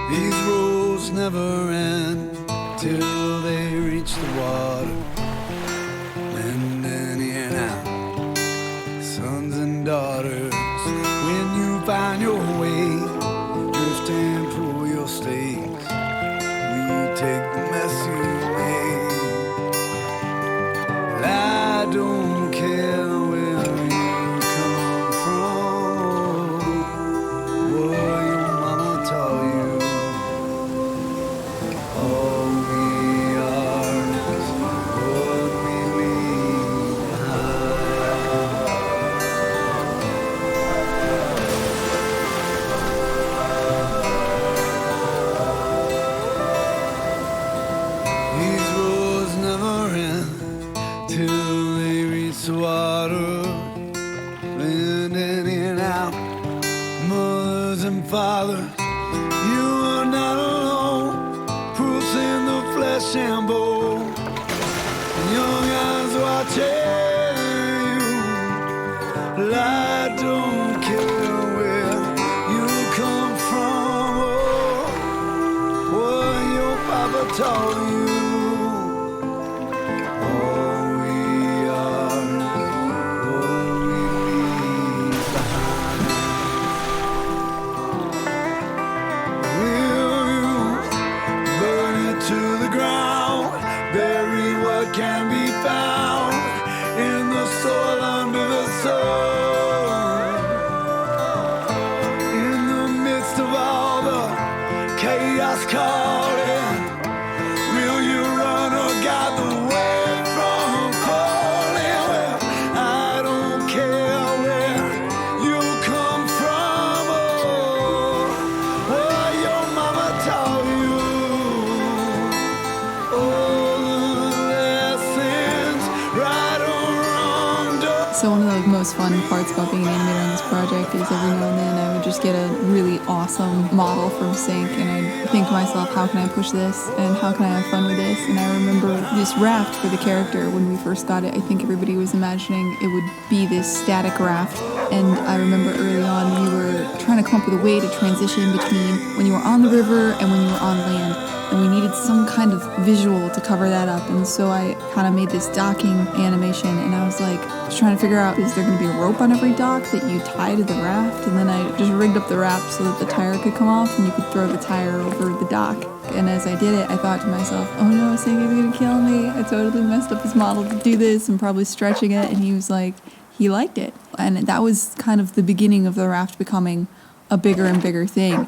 These roads never end till they reach the water, blending in and out, sons and daughters. When you find your way, drift and pull your stakes. We take the mess you made. I don't care where you come from, what your mama taught you. All we are is what we leave behind. These roads never end till they reach the water, blending in and out, mothers and fathers. You are not alone, proofs in the flesh and bone. Young eyes watching you. Well, I don't care where you come from or what your papa taught you. All we are is what we leave behind. Will you burn it to the ground, bury what can be found in the soil under the sun? In the midst of all the chaos calling, will you run or guide the way from falling? Well, I don't care where you come from or what your mama taught you. All the lessons, right or wrong, don't. So one of the most fun parts about being an animator on this project is every now and then I would just get a really awesome model from Sync and I'd think to myself, how can I push this and how can I have fun with this? And I remember this raft for the character when we first got it. I think everybody was imagining it would be this static raft, and I remember early on we were trying to come up with a way to transition between when you were on the river and when you were on land, and we needed some kind of visual to cover that up. And so I kind of made this docking animation, and I was trying to figure out, is there going to be a rope on every dock that you tie to the raft? And then I just rigged up the raft so that the tire could come off and you could throw the tire over the dock. And as I did it, I thought to myself, oh no, Sync is going to kill me. I totally messed up his model to do this and probably stretching it. And he was like, he liked it. And that was kind of the beginning of the raft becoming a bigger and bigger thing.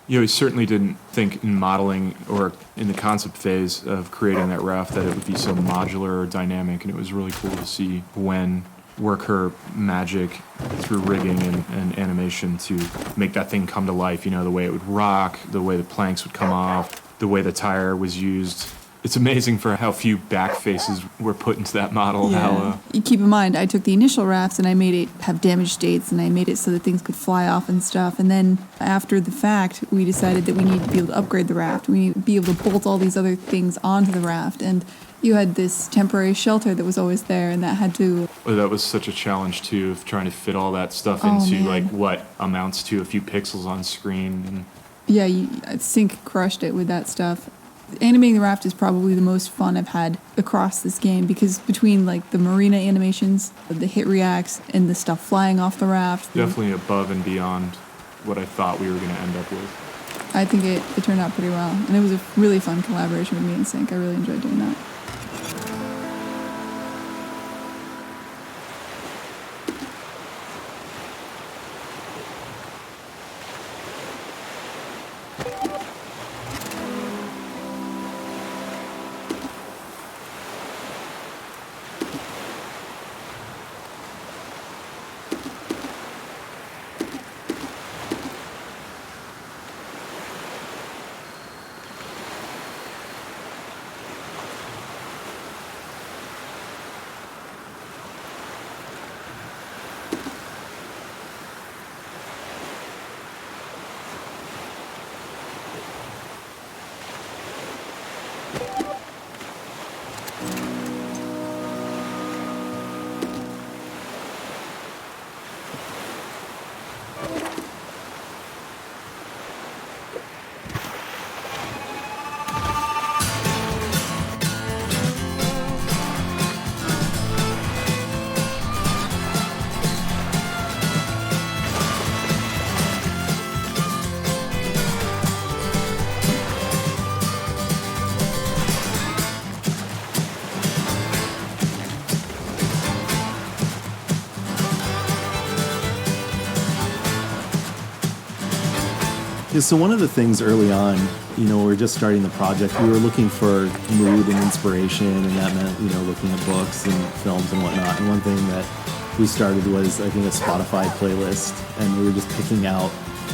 You know, he certainly didn't think in modeling or in the concept phase of creating that raft that it would be so modular or dynamic, and it was really cool to see Gwen work her magic through rigging and animation to make that thing come to life. You know, the way it would rock, the way the planks would come off, the way the tire was used. It's amazing for how few back faces were put into that model. Yeah. You keep in mind, I took the initial rafts and I made it have damage states and I made it so that things could fly off and stuff. And then after the fact, we decided that we needed to be able to upgrade the raft. We needed to be able to bolt all these other things onto the raft. And you had this temporary shelter that was always there, and that had to... Well, that was such a challenge, too, of trying to fit all that stuff into, what amounts to a few pixels on screen. And... Yeah, Sync crushed it with that stuff. Animating the raft is probably the most fun I've had across this game, because between the marina animations, the hit reacts, and the stuff flying off the raft. Definitely above and beyond what I thought we were going to end up with. I think it turned out pretty well, and it was a really fun collaboration with me and Sync. I really enjoyed doing that. Yeah, so one of the things early on, we were just starting the project, we were looking for mood and inspiration, and that meant, looking at books and films and whatnot. And one thing that we started was, I think, a Spotify playlist, and we were just picking out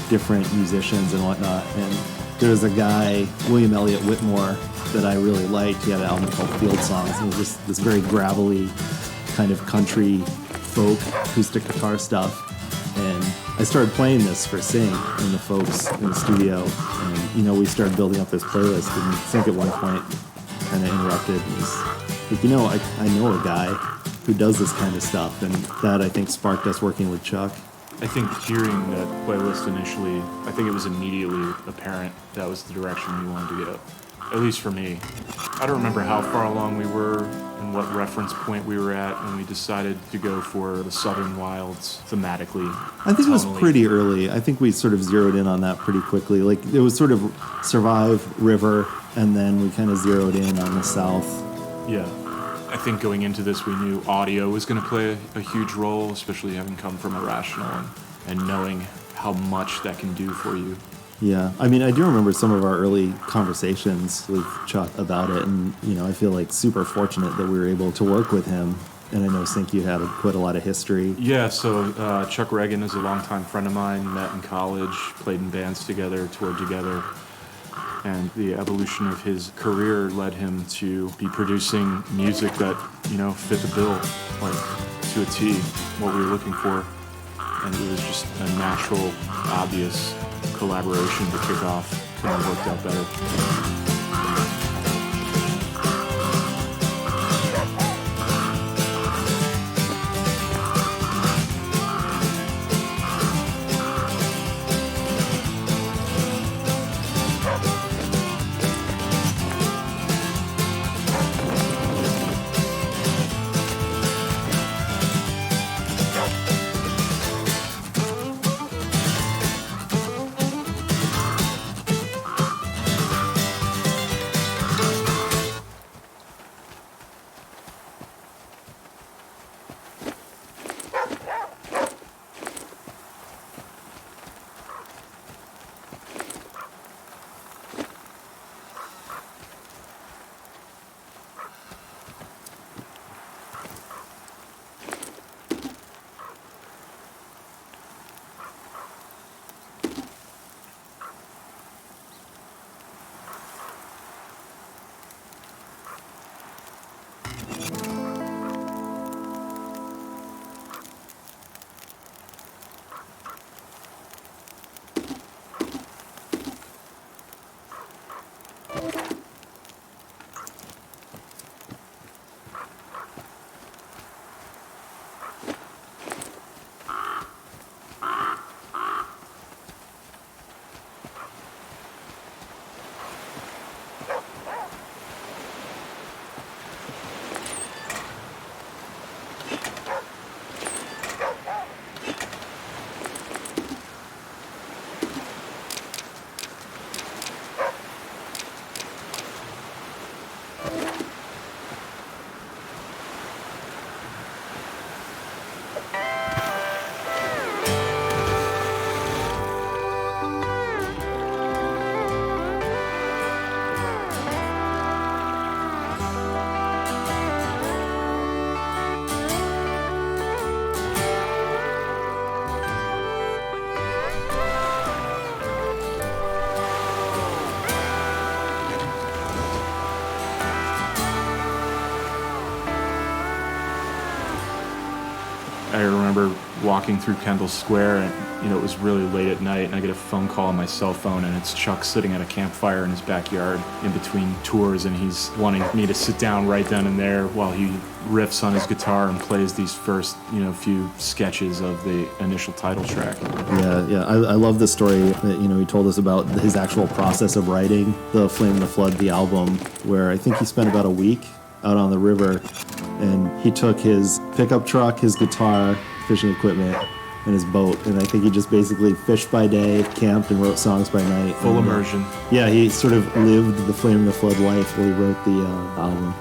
different musicians and whatnot. And there was a guy, William Elliott Whitmore, that I really liked. He had an album called Field Songs, and it was just this very gravelly kind of country folk acoustic guitar stuff. And I started playing this for Sync and the folks in the studio, and we started building up this playlist. And Sync at one point kind of interrupted and was like, I know a guy who does this kind of stuff, and that I think sparked us working with Chuck. I think hearing that playlist initially, I think it was immediately apparent that was the direction we wanted to go. At least for me. I don't remember how far along we were and what reference point we were at when we decided to go for the Southern Wilds thematically. I think it was tonally. pretty early. I think we sort of zeroed in on that pretty quickly. Like, it was sort of Survive, River, and then we kind of zeroed in on the South. Yeah. I think going into this, we knew audio was going to play a huge role, especially having come from Irrational and knowing how much that can do for you. Yeah, I mean, I do remember some of our early conversations with Chuck about it, and, I feel like super fortunate that we were able to work with him. And I know, Sync, you had quite a lot of history. Yeah, so Chuck Reagan is a longtime friend of mine, met in college, played in bands together, toured together. And the evolution of his career led him to be producing music that, fit the bill, like, to a T, what we were looking for. And it was just a natural, obvious collaboration to kick off. Couldn't have worked out better. I remember walking through Kendall Square, and it was really late at night, and I get a phone call on my cell phone, and it's Chuck sitting at a campfire in his backyard in between tours, and he's wanting me to sit down right then and there while he riffs on his guitar and plays these first, few sketches of the initial title track. Yeah. I love the story that, he told us about his actual process of writing the Flame the Flood, the album, where I think he spent about a week out on the river, and he took his pickup truck, his guitar, fishing equipment, and his boat, and I think he just basically fished by day, camped, and wrote songs by night. Full immersion. Yeah, he sort of lived the Flame the Flood life while he wrote the album.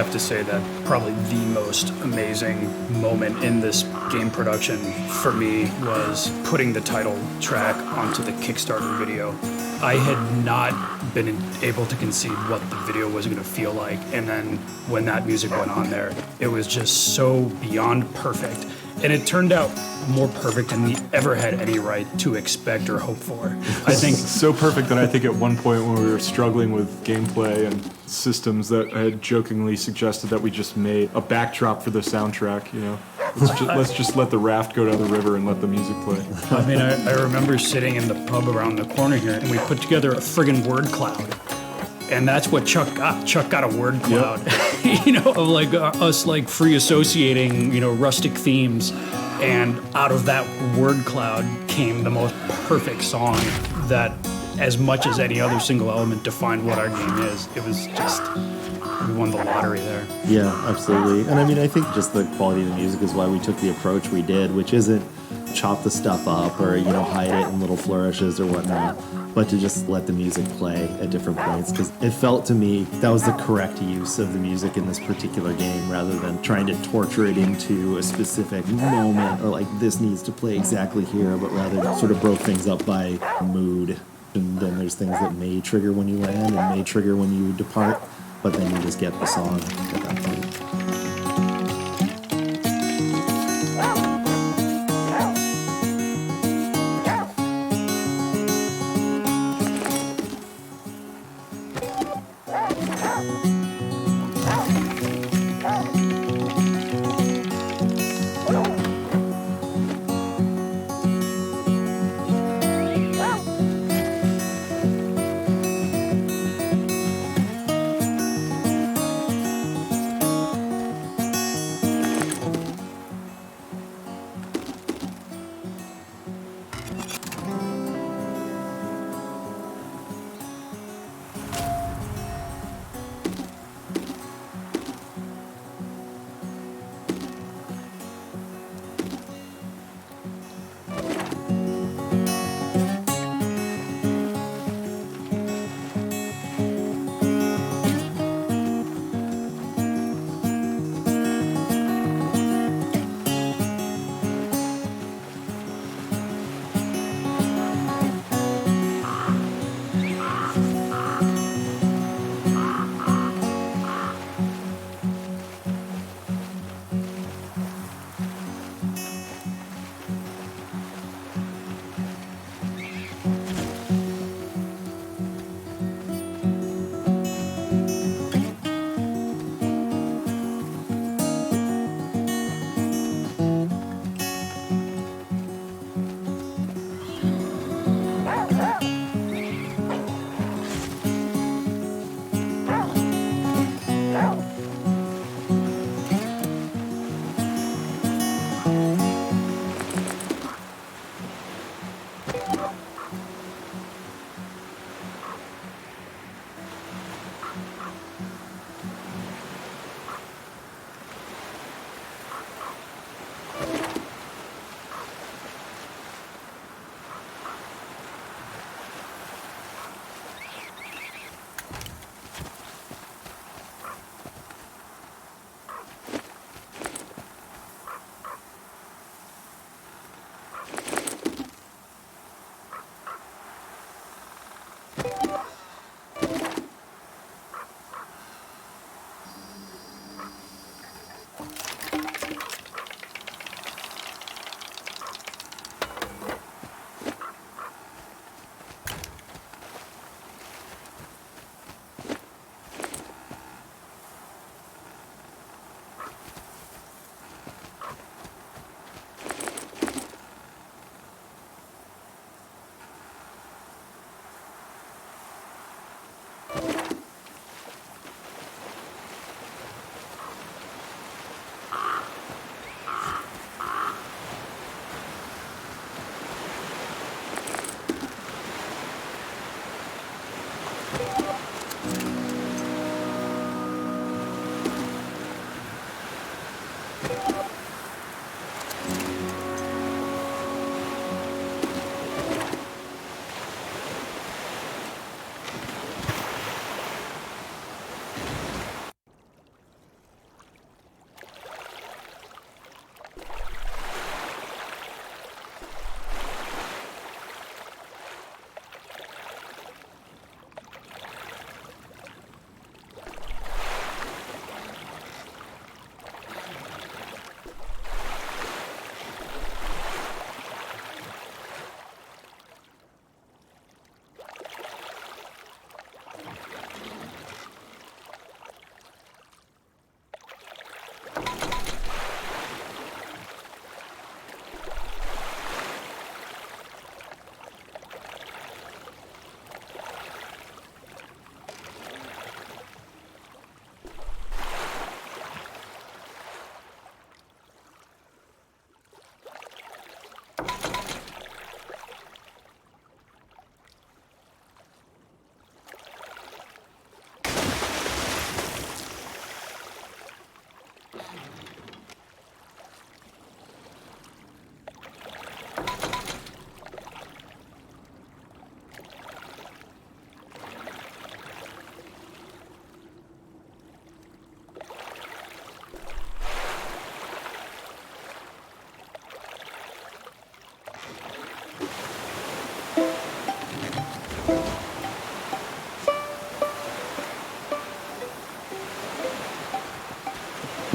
have to say that probably the most amazing moment in this game production for me was putting the title track onto the Kickstarter video. I had not been able to conceive what the video was going to feel like, and then when that music went on there, it was just so beyond perfect. And it turned out more perfect than we ever had any right to expect or hope for. I think so perfect that I think at one point when we were struggling with gameplay and systems, that I had jokingly suggested that we just made a backdrop for the soundtrack. You know, let's just let the raft go down the river and let the music play. I mean, I remember sitting in the pub around the corner here, and we put together a friggin' word cloud. And that's what Chuck got. Chuck got a word cloud, Yep. you know, of like us like free associating, you know, rustic themes. And out of that word cloud came the most perfect song that, as much as any other single element, defined what our game is. It was just, we won the lottery there. Yeah, absolutely. And I mean, I think just the quality of the music is why we took the approach we did, which isn't chop the stuff up or, you know, hide it in little flourishes or whatnot, but to just let the music play at different points, because it felt to me that was the correct use of the music in this particular game, rather than trying to torture it into a specific moment or like this needs to play exactly here, but rather sort of broke things up by mood. And then there's things that may trigger when you land and may trigger when you depart, but then you just get the song at that point.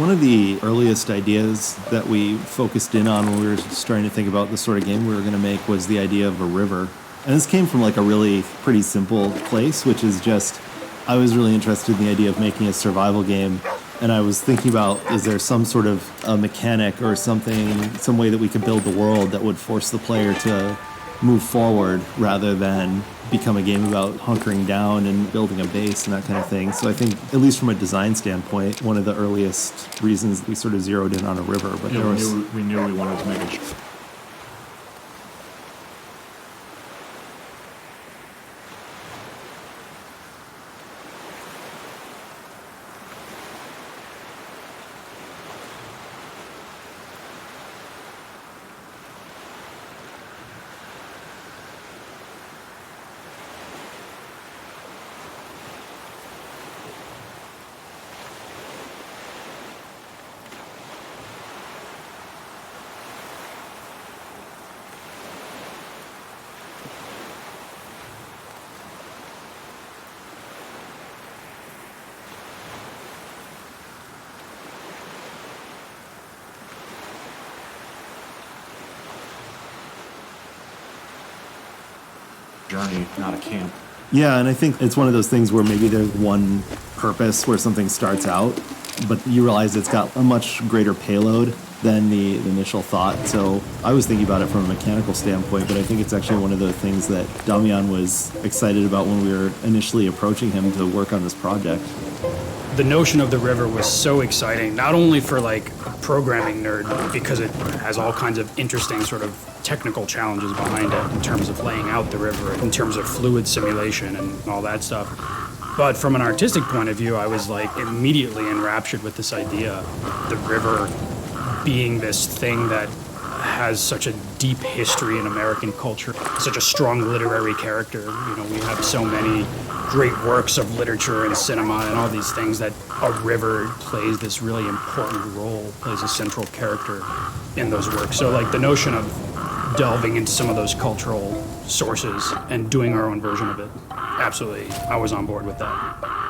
One of the earliest ideas that we focused in on when we were starting to think about the sort of game we were going to make was the idea of a river. And this came from like a really pretty simple place, which is just, I was really interested in the idea of making a survival game. And I was thinking about, is there some sort of a mechanic or something, some way that we could build the world that would force the player to move forward rather than become a game about hunkering down and building a base and that kind of thing. So I think, at least from a design standpoint, one of the earliest reasons we sort of zeroed in on a river. But Yeah, we knew we wanted to make a journey, not a camp. yeah, and I think it's one of those things where maybe there's one purpose where something starts out, but you realize it's got a much greater payload than the initial thought. So I was thinking about it from a mechanical standpoint, but I think it's actually one of the things that Damian was excited about when we were initially approaching him to work on this project. The notion of the river was so exciting, not only for like a programming nerd, because it has all kinds of interesting sort of technical challenges behind it in terms of laying out the river, in terms of fluid simulation and all that stuff. But from an artistic point of view, I was like immediately enraptured with this idea, the river being this thing that has such a deep history in American culture, such a strong literary character. You know, we have so many great works of literature and cinema and all these things that a river plays this really important role, plays a central character in those works. So like the notion of delving into some of those cultural sources and doing our own version of it, absolutely, I was on board with that.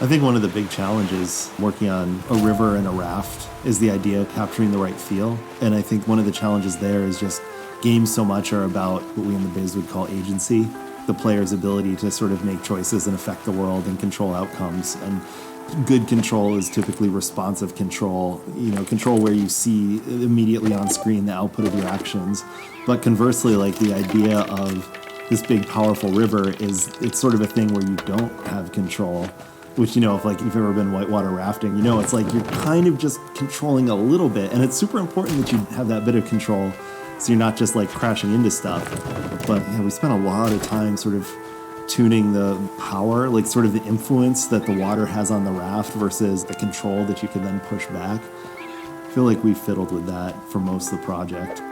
I think one of the big challenges working on a river and a raft is the idea of capturing the right feel. And I think one of the challenges there is just games so much are about what we in the biz would call agency, the player's ability to sort of make choices and affect the world and control outcomes. And good control is typically responsive control, control where you see immediately on screen the output of your actions. But conversely, like the idea of this big powerful river it's sort of a thing where you don't have control. Which, if you've ever been whitewater rafting, it's like you're kind of just controlling a little bit. And it's super important that you have that bit of control so you're not just like crashing into stuff. But we spent a lot of time sort of tuning the power, like sort of the influence that the water has on the raft versus the control that you can then push back. I feel like we fiddled with that for most of the project.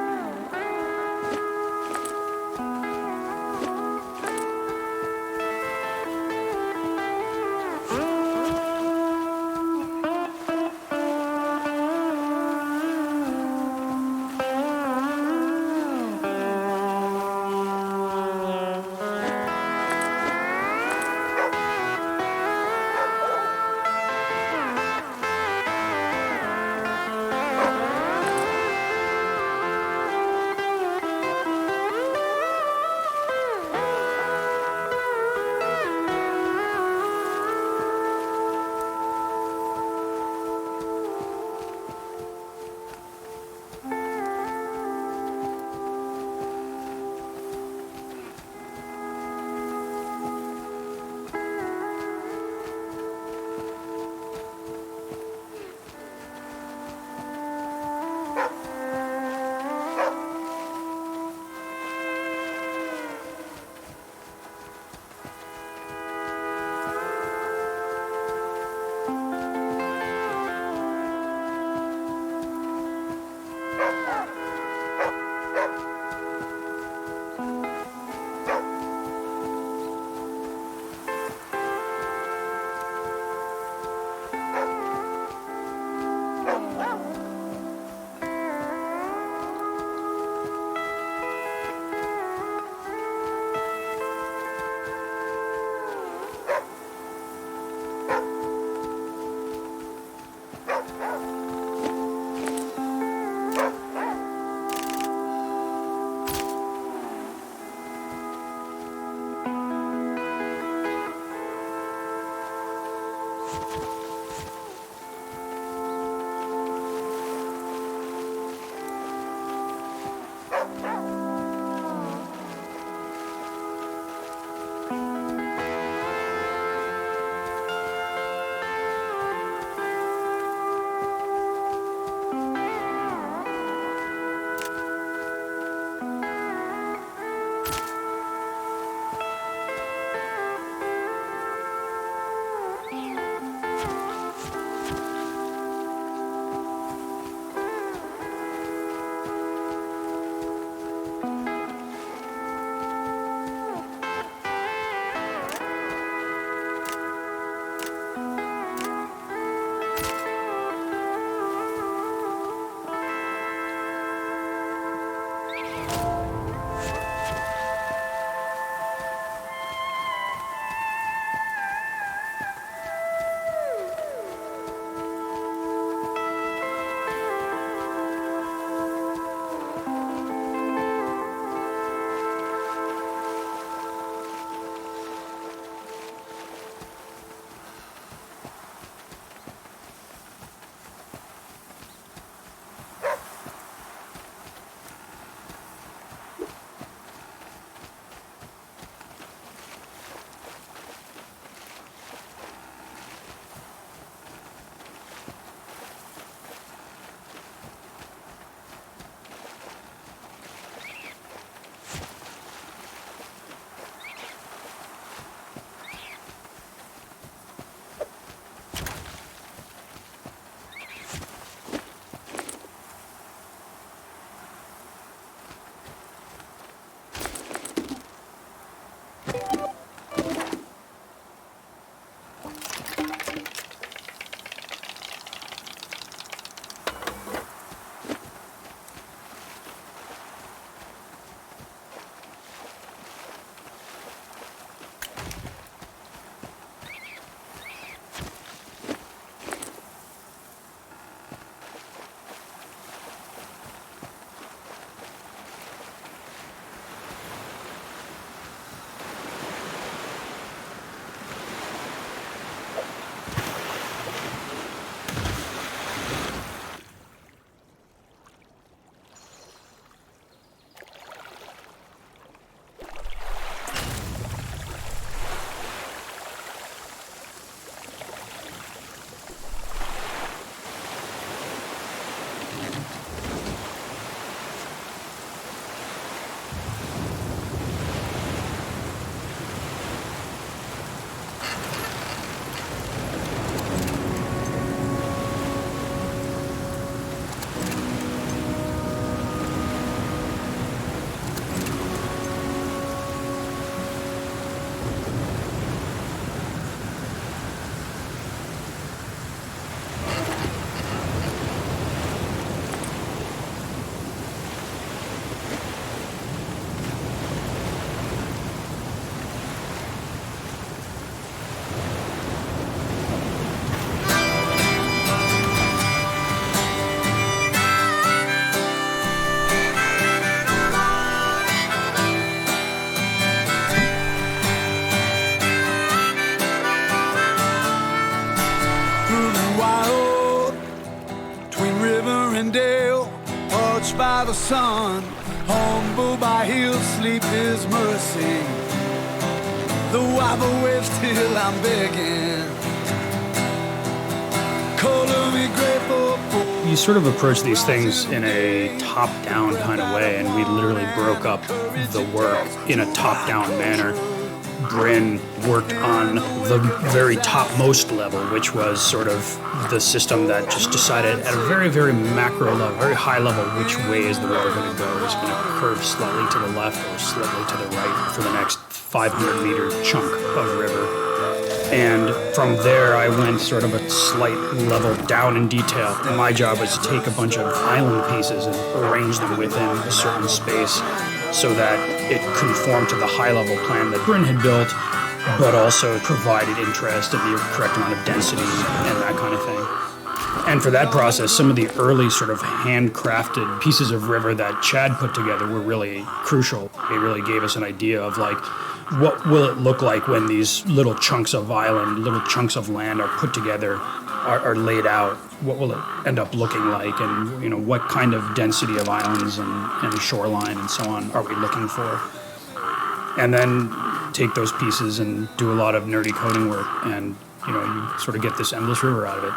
Charming Dale, watched by the sun, humble by his sleepless mercy. Though I've away still I'm begging. Calling me grateful for. You sort of approach these things in a top-down kind of way, and we literally broke up the work in a top-down manner. Bryn worked on the very topmost level, which was sort of the system that just decided at a very, very macro level, very high level, which way is the river going to go? Is it going to curve slightly to the left or slightly to the right for the next 500-meter chunk of river? And from there, I went sort of a slight level down in detail. And my job was to take a bunch of island pieces and arrange them within a certain space so that it conformed to the high-level plan that Bryn had built, but also provided interest and the correct amount of density and that kind of thing. And for that process, some of the early sort of handcrafted pieces of river that Chad put together were really crucial. They really gave us an idea of like, what will it look like when these little chunks of island, little chunks of land are put together, are laid out? What will it end up looking like? And, you know, what kind of density of islands and shoreline and so on are we looking for? And then take those pieces and do a lot of nerdy coding work, and, you know, you sort of get this endless river out of it.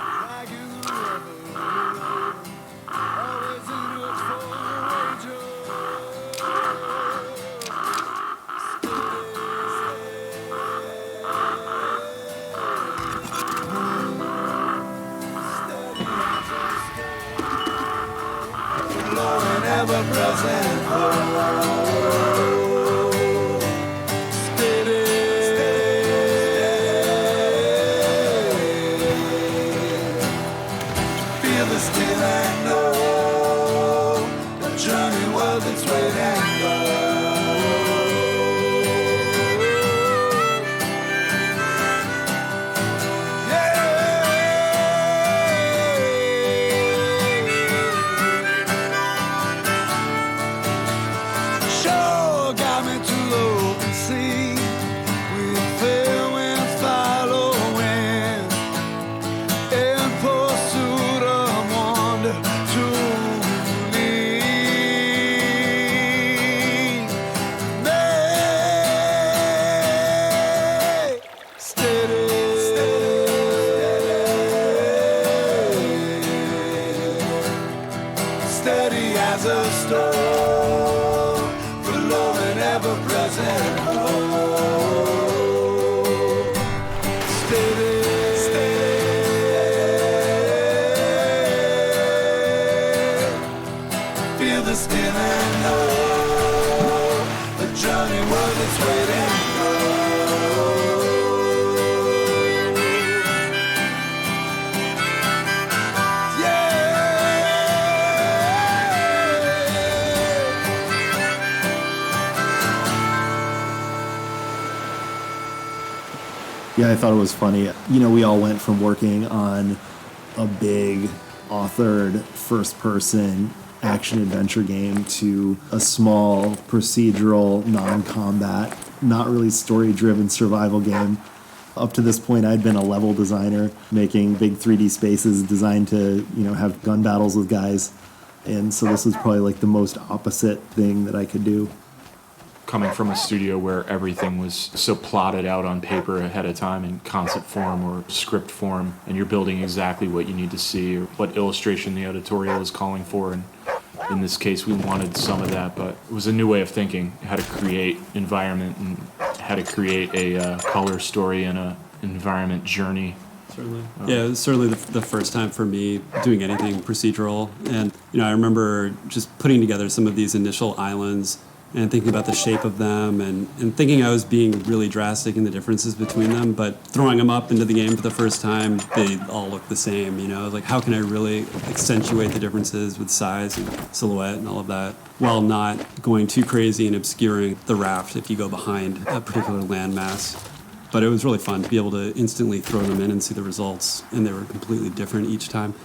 Ever present, steady, feel the still and know the journey was its way and go. Steady as a storm, flowing ever present. Steady, feel the still and know the journey was its waiting. Yeah, I thought it was funny. You know, we all went from working on a big authored first-person action-adventure game to a small procedural, non-combat, not really story-driven survival game. Up to this point, I'd been a level designer, making big 3D spaces designed to, you know, have gun battles with guys. And so this was probably like the most opposite thing that I could do. Coming from a studio where everything was so plotted out on paper ahead of time in concept form or script form, and you're building exactly what you need to see or what illustration the editorial is calling for, and in this case we wanted some of that, but it was a new way of thinking, how to create environment and how to create a color story and a environment journey. Certainly. Yeah, it was certainly the first time for me doing anything procedural, and you know, I remember just putting together some of these initial islands and thinking about the shape of them and thinking I was being really drastic in the differences between them, but throwing them up into the game for the first time, they all look the same, you know? Like, how can I really accentuate the differences with size and silhouette and all of that, while not going too crazy and obscuring the raft if you go behind a particular landmass? But it was really fun to be able to instantly throw them in and see the results, and they were completely different each time.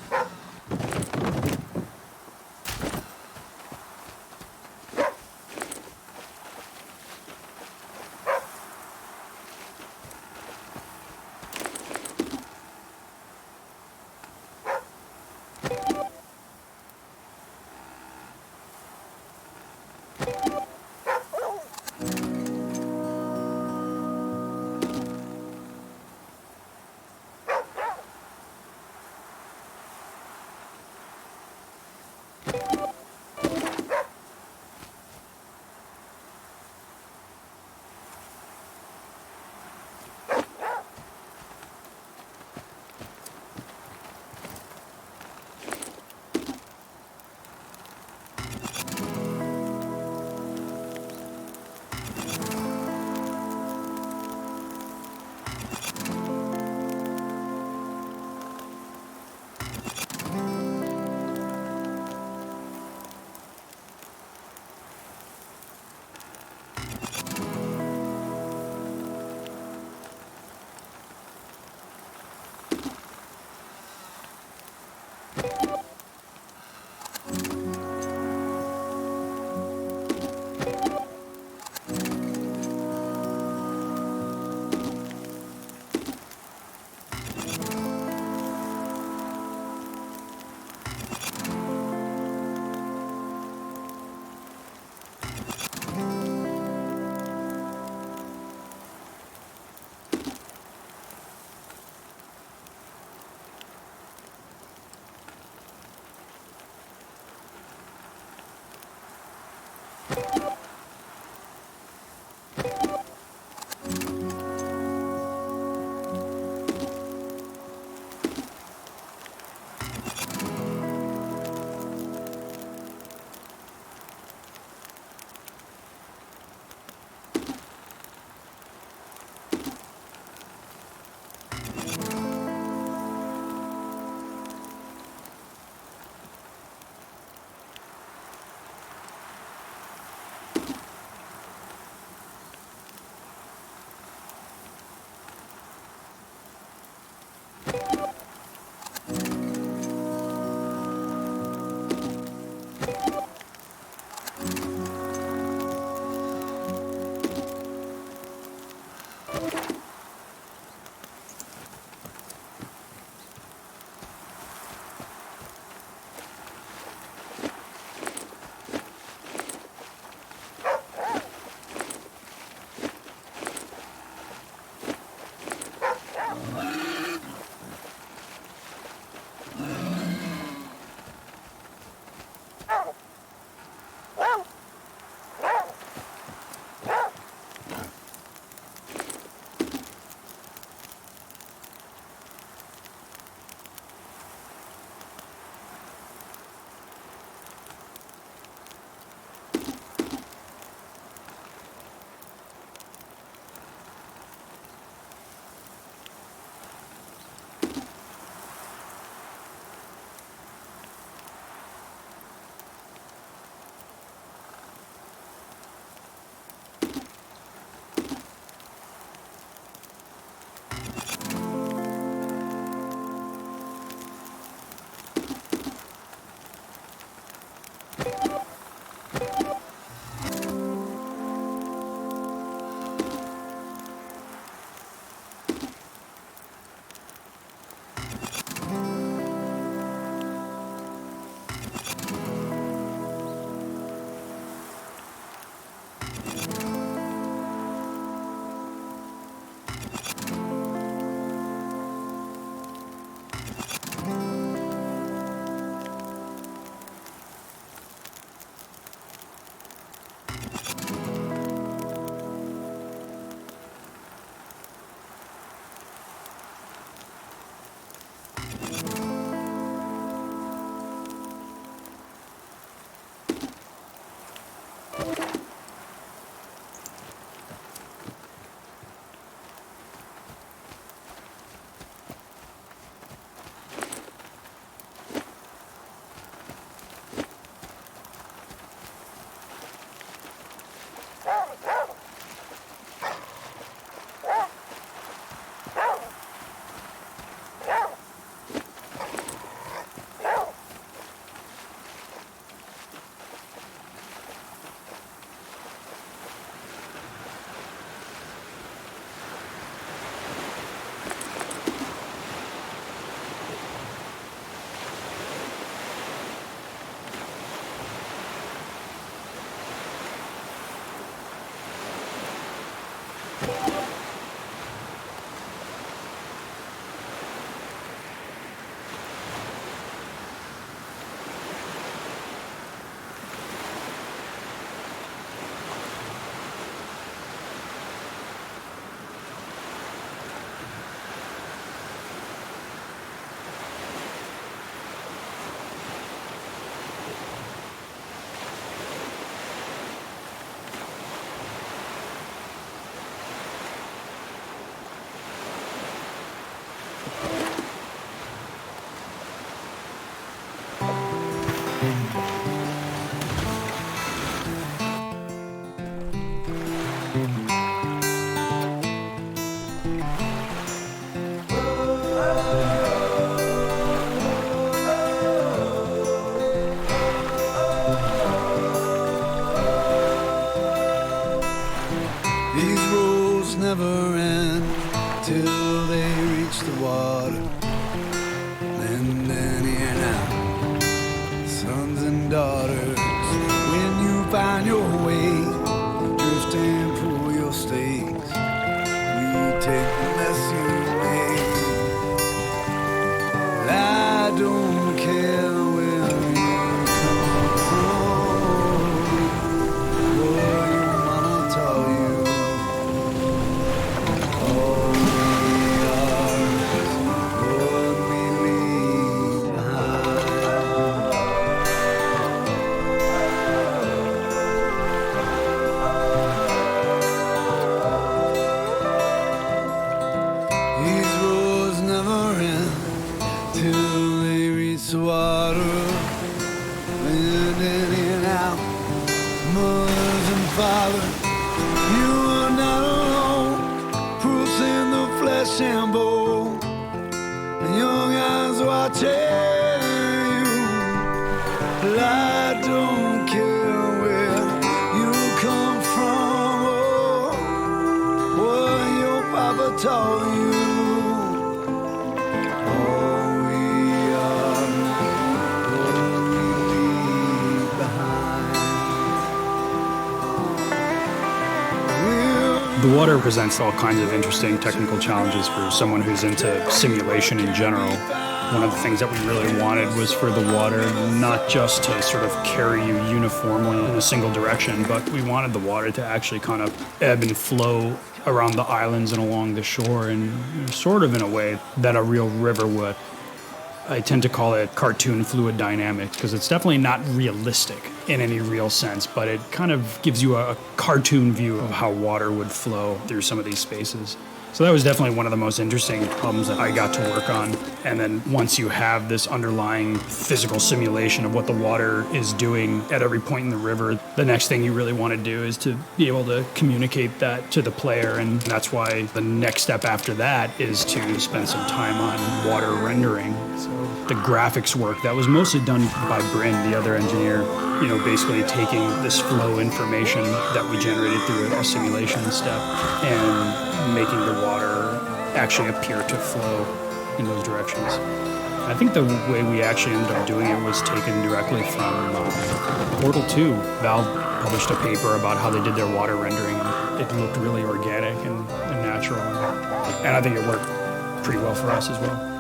daughters. When you find your way, drift and pull your stakes. We take the mess you make. I don't care where you come from, what your mama taught you. All we are is what we leave behind. These roads never end till they reach the water. And in and out, mothers and fathers, you are not alone. Proofs in the flesh and bone, and young eyes watching you. But I don't care where you come from or what your papa taught you. All we are, what we leave behind. We're The water presents all kinds of interesting technical challenges for someone who's into simulation in general. One of the things that we really wanted was for the water not just to sort of carry you uniformly in a single direction, but we wanted the water to actually kind of ebb and flow around the islands and along the shore, and sort of in a way that a real river would. I tend to call it cartoon fluid dynamics because it's definitely not realistic in any real sense, but it kind of gives you a cartoon view of how water would flow through some of these spaces. So that was definitely one of the most interesting problems that I got to work on. And then once you have this underlying physical simulation of what the water is doing at every point in the river, the next thing you really want to do is to be able to communicate that to the player. And that's why the next step after that is to spend some time on water rendering. So the graphics work that was mostly done by Bryn, the other engineer, you know, basically taking this flow information that we generated through a simulation step and making the water actually appear to flow in those directions. I think the way we actually ended up doing it was taken directly from Portal 2. Valve published a paper about how they did their water rendering. It looked really organic and natural, and I think it worked pretty well for us as well.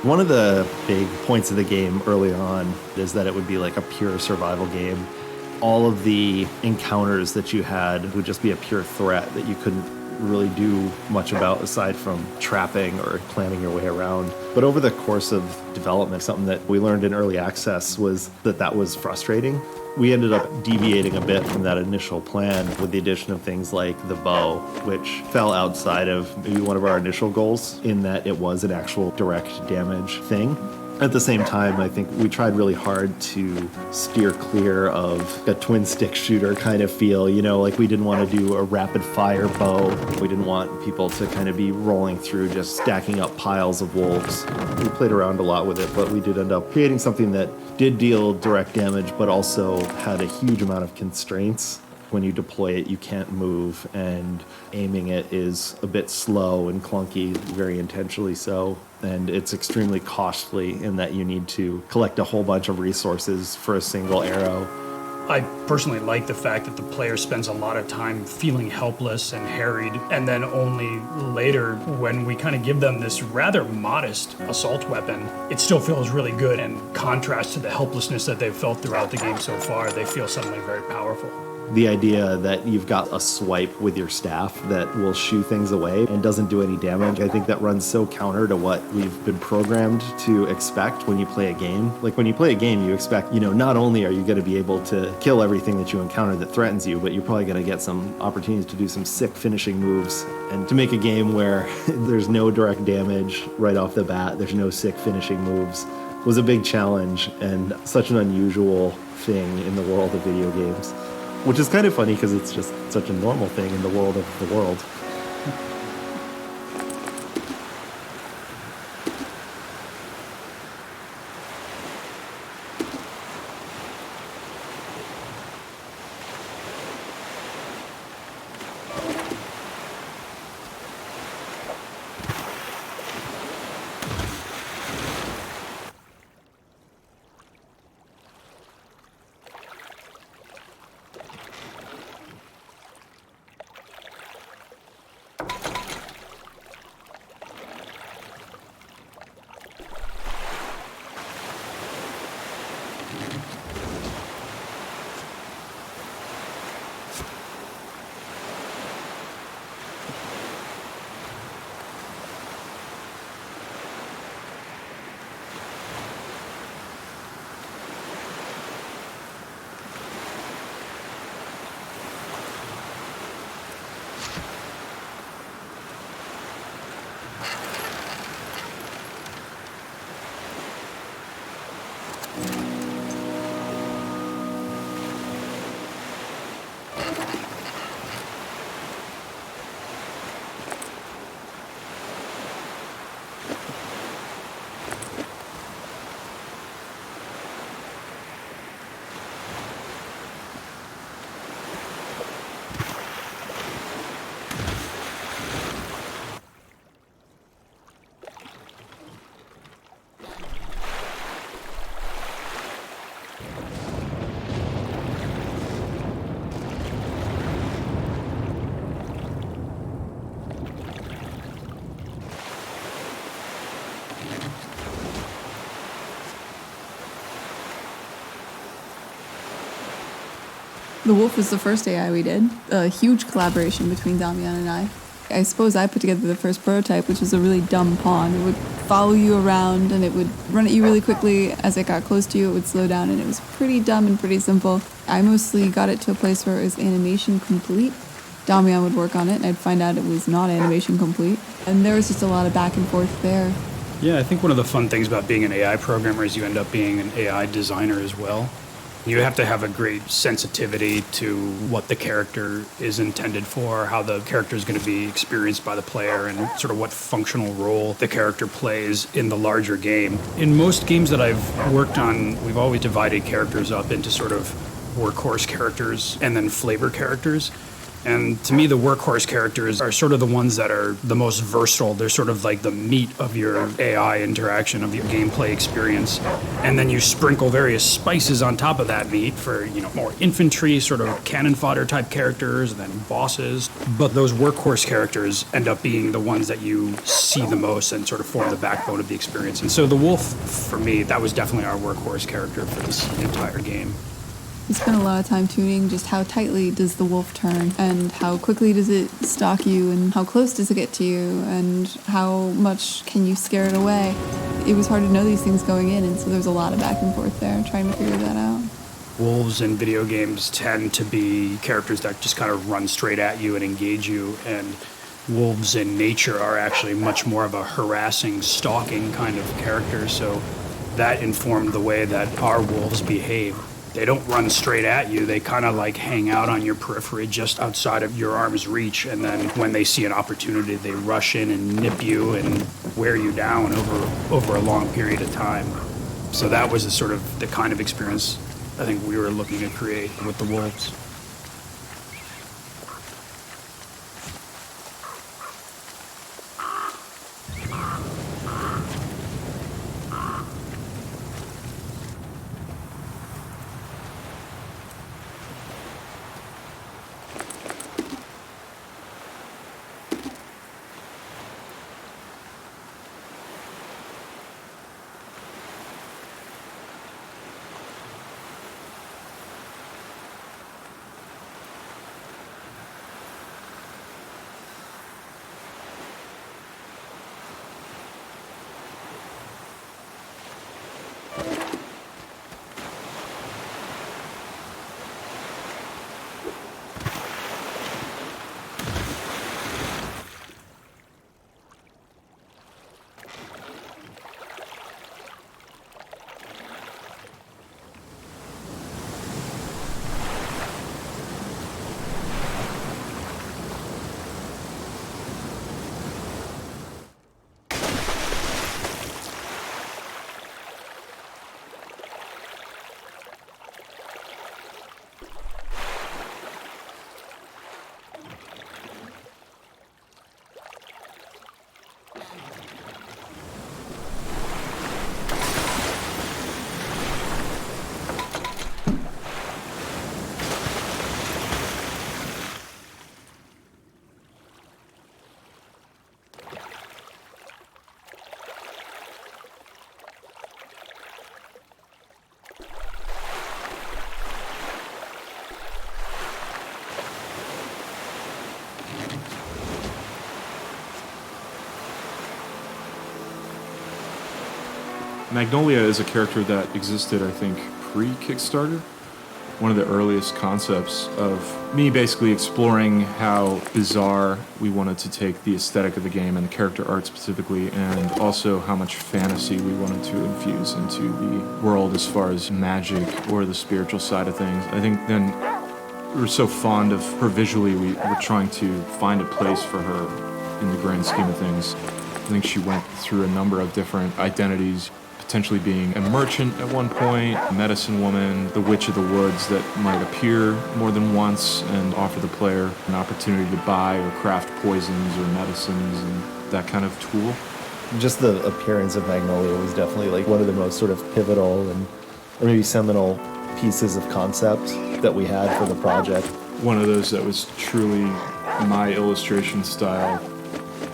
One of the big points of the game early on is that it would be like a pure survival game. All of the encounters that you had would just be a pure threat that you couldn't really do much about aside from trapping or planning your way around. But over the course of development, something that we learned in early access was that was frustrating. We ended up deviating a bit from that initial plan with the addition of things like the bow, which fell outside of maybe one of our initial goals in that it was an actual direct damage thing. At the same time, I think we tried really hard to steer clear of a twin stick shooter kind of feel, like we didn't want to do a rapid fire bow. We didn't want people to kind of be rolling through just stacking up piles of wolves. We played around a lot with it, but we did end up creating something that did deal direct damage, but also had a huge amount of constraints. When you deploy it, you can't move, and aiming it is a bit slow and clunky, very intentionally so. And it's extremely costly in that you need to collect a whole bunch of resources for a single arrow. I personally like the fact that the player spends a lot of time feeling helpless and harried, and then only later, when we kind of give them this rather modest assault weapon, it still feels really good. In contrast to the helplessness that they've felt throughout the game so far, they feel suddenly very powerful. The idea that you've got a swipe with your staff that will shoo things away and doesn't do any damage, I think that runs so counter to what we've been programmed to expect when you play a game. Like when you play a game, you expect, not only are you going to be able to kill everything that you encounter that threatens you, but you're probably going to get some opportunities to do some sick finishing moves. And to make a game where there's no direct damage right off the bat, there's no sick finishing moves, was a big challenge and such an unusual thing in the world of video games. Which is kind of funny because it's just such a normal thing in the world of the world. The wolf was the first AI we did. A huge collaboration between Damian and I. I suppose I put together the first prototype, which was a really dumb pawn. It would follow you around and it would run at you really quickly. As it got close to you, it would slow down, and it was pretty dumb and pretty simple. I mostly got it to a place where it was animation complete. Damian would work on it, and I'd find out it was not animation complete. And there was just a lot of back and forth there. Yeah, I think one of the fun things about being an AI programmer is you end up being an AI designer as well. You have to have a great sensitivity to what the character is intended for, how the character is going to be experienced by the player, and sort of what functional role the character plays in the larger game. In most games that I've worked on, we've always divided characters up into sort of workhorse characters and then flavor characters. And to me, the workhorse characters are sort of the ones that are the most versatile. They're sort of like the meat of your AI interaction, of your gameplay experience. And then you sprinkle various spices on top of that meat for, more infantry, sort of cannon fodder type characters, and then bosses. But those workhorse characters end up being the ones that you see the most and sort of form the backbone of the experience. And so the wolf, for me, that was definitely our workhorse character for this entire game. We spent a lot of time tuning just how tightly does the wolf turn, and how quickly does it stalk you, and how close does it get to you, and how much can you scare it away. It was hard to know these things going in, and so there's a lot of back and forth there trying to figure that out. Wolves in video games tend to be characters that just kind of run straight at you and engage you, and wolves in nature are actually much more of a harassing, stalking kind of character, so that informed the way that our wolves behave. They don't run straight at you. They kind of like hang out on your periphery just outside of your arm's reach. And then when they see an opportunity, they rush in and nip you and wear you down over a long period of time. So that was the kind of experience I think we were looking to create with the wolves. Magnolia is a character that existed, I think, pre-Kickstarter. One of the earliest concepts of me basically exploring how bizarre we wanted to take the aesthetic of the game and the character art specifically, and also how much fantasy we wanted to infuse into the world as far as magic or the spiritual side of things. I think then we were so fond of her visually, we were trying to find a place for her in the grand scheme of things. I think she went through a number of different identities, potentially being a merchant at one point, a medicine woman, the witch of the woods that might appear more than once and offer the player an opportunity to buy or craft poisons or medicines and that kind of tool. Just the appearance of Magnolia was definitely like one of the most sort of pivotal and or maybe seminal pieces of concept that we had for the project. One of those that was truly my illustration style,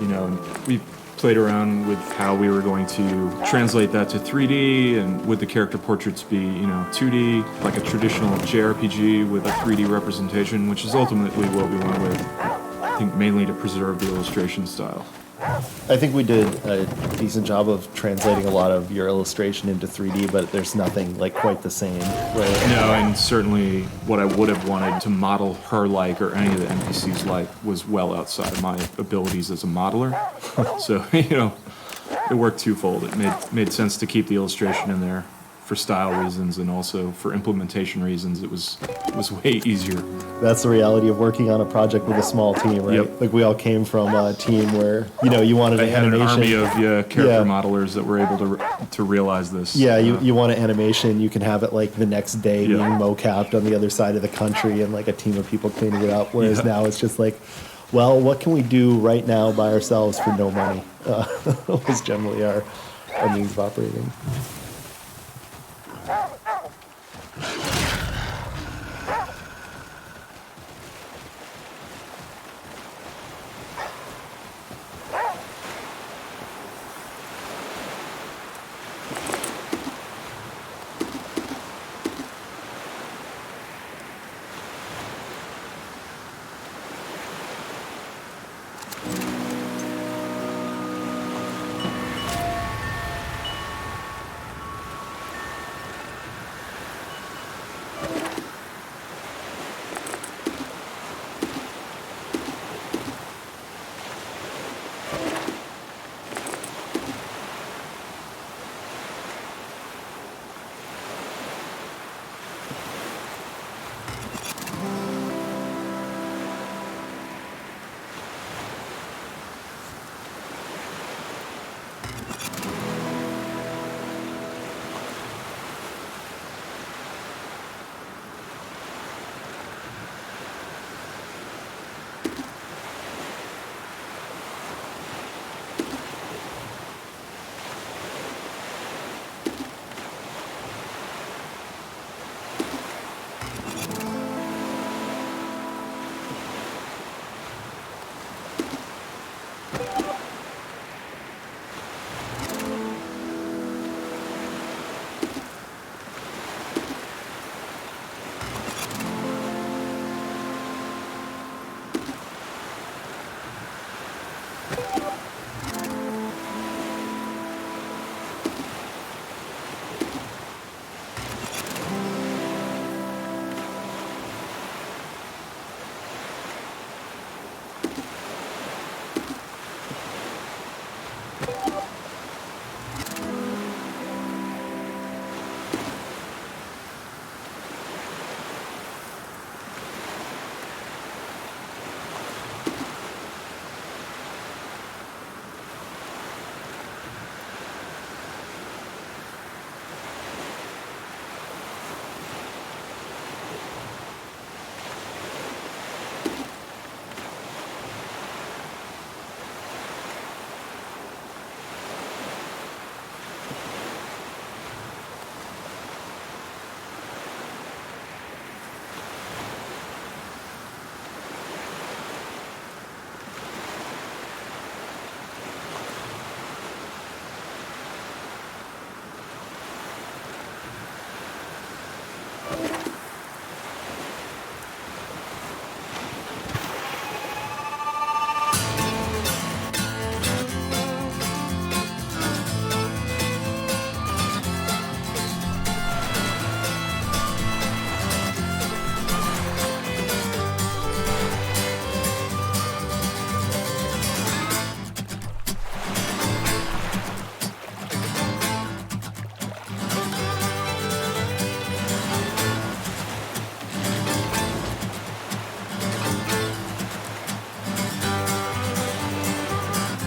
and we played around with how we were going to translate that to 3D, and would the character portraits be, 2D, like a traditional JRPG with a 3D representation, which is ultimately what we went with, I think mainly to preserve the illustration style. I think we did a decent job of translating a lot of your illustration into 3D, but there's nothing like quite the same. Right? No, and certainly what I would have wanted to model her like or any of the NPCs like was well outside my abilities as a modeler. So, it worked twofold. It made sense to keep the illustration in there for style reasons and also for implementation reasons, it was way easier. That's the reality of working on a project with a small team, right? Yep. Like we all came from a team where, you wanted I an had an animation. army of character Yeah. modelers that were able to realize this. Yeah, you want an animation, you can have it like the next day Yeah. being mocapped on the other side of the country and like a team of people cleaning it up. Whereas Yeah. now it's just like, well, what can we do right now by ourselves for no money? Was generally our means of operating.